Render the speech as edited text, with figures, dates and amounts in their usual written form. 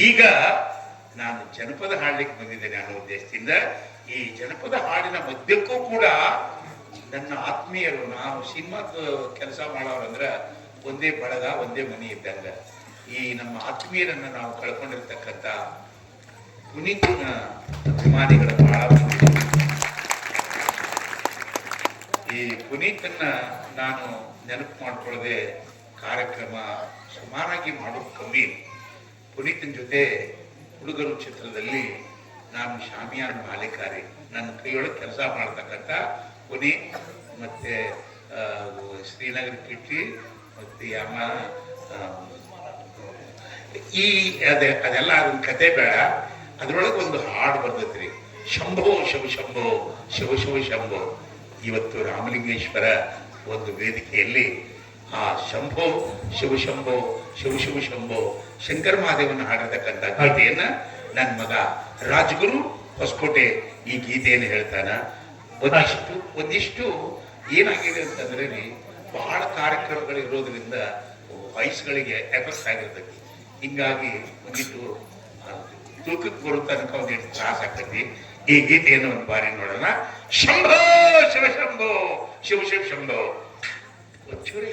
ಈಗ ನಾನು ಜನಪದ ಹಾಡ್ಲಿಕ್ಕೆ ಬಂದಿದ್ದೇನೆ ಅನ್ನೋ ಉದ್ದೇಶದಿಂದ ಈ ಜನಪದ ಹಾಡಿನ ಮಧ್ಯಕ್ಕೂ ಕೂಡ ನನ್ನ ಆತ್ಮೀಯರು, ನಾವು ಸಿನಿಮಾ ಕೆಲಸ ಮಾಡೋರಂದ್ರ ಒಂದೇ ಬಳಗ ಒಂದೇ ಮನೆ ಇದ್ದಂಗ, ಈ ನಮ್ಮ ಆತ್ಮೀಯರನ್ನ ನಾವು ಕಳ್ಕೊಂಡಿರ್ತಕ್ಕಂಥ ಪುನೀತ್ನ ಅಭಿಮಾನಿಗಳ ಬಹಳ ಈ ಪುನೀತನ್ನ ನಾನು ನೆನಪು ಮಾಡ್ಕೊಳ್ಳದೆ ಕಾರ್ಯಕ್ರಮ ಸುಮಾರಾಗಿ ಮಾಡೋದು ಕಮ್ಮಿ. ಪುನೀತನ ಜೊತೆ ಹುಡುಗರು ಚಿತ್ರದಲ್ಲಿ ನಾನು ಶಾಮಿಯಾನ ಮಾಲೀಕಾರಿ, ನನ್ನ ಕೈಯೊಳಗೆ ಕೆಲಸ ಮಾಡ್ತಕ್ಕಂಥ ಪುನೀತ್ ಮತ್ತೆ ಶ್ರೀನಗರ ಕಿಟ್ಟಿ ಮತ್ತೆ ಈ ಅದೆಲ್ಲ ಅದನ್ನ ಕತೆ ಬೇಡ. ಅದ್ರೊಳಗೆ ಒಂದು ಹಾಡು ಬರ್ತೈತ್ರಿ, ಶಂಭೋ ಶಿವ ಶಂಭೋ ಶಿವ ಶಿವ ಶಂಭೋ. ಇವತ್ತು ರಾಮಲಿಂಗೇಶ್ವರ ಒಂದು ವೇದಿಕೆಯಲ್ಲಿ ಆ ಶಂಭೋ ಶಿವ ಶಂಭೋ ಶಿವ ಶಿವ ಶಂಭೋ ಶಂಕರ ಮಹಾದೇವನ ಹಾಡಿರ್ತಕ್ಕಂಥ ಗೀತೆಯನ್ನ ನನ್ನ ಮಗ ರಾಜ್ಗುರು ಹೊಸಕೋಟೆ ಈ ಗೀತೆಯನ್ನು ಹೇಳ್ತಾನ. ಒಂದಿಷ್ಟು ಏನಾಗಿದೆ ಅಂತಂದ್ರೆ ಬಹಳ ಕಾರ್ಯಕ್ರಮಗಳು ಇರೋದ್ರಿಂದ ವಾಯ್ಸ್ಗಳಿಗೆ ಎಫೆಕ್ಟ್ ಆಗಿರ್ತೈತಿ. ಹಿಂಗಾಗಿ ಒಂದಿಟ್ಟು ತೂಕಕ್ಕೆ ಬರೋ ತನಕ ಒಂದಿಟ್ಟು ತ್ರಾಸ ಆಗ್ತೈತಿ. ಈ ಗೀತೆಯನ್ನು ಒಂದು ಬಾರಿ ನೋಡೋಣ. ಶಂಭೋ ಶಿವ ಶಂಭೋ ಶಿವ ಶಿವ ಶಂಭೋ. ಒಂಚೂರಿ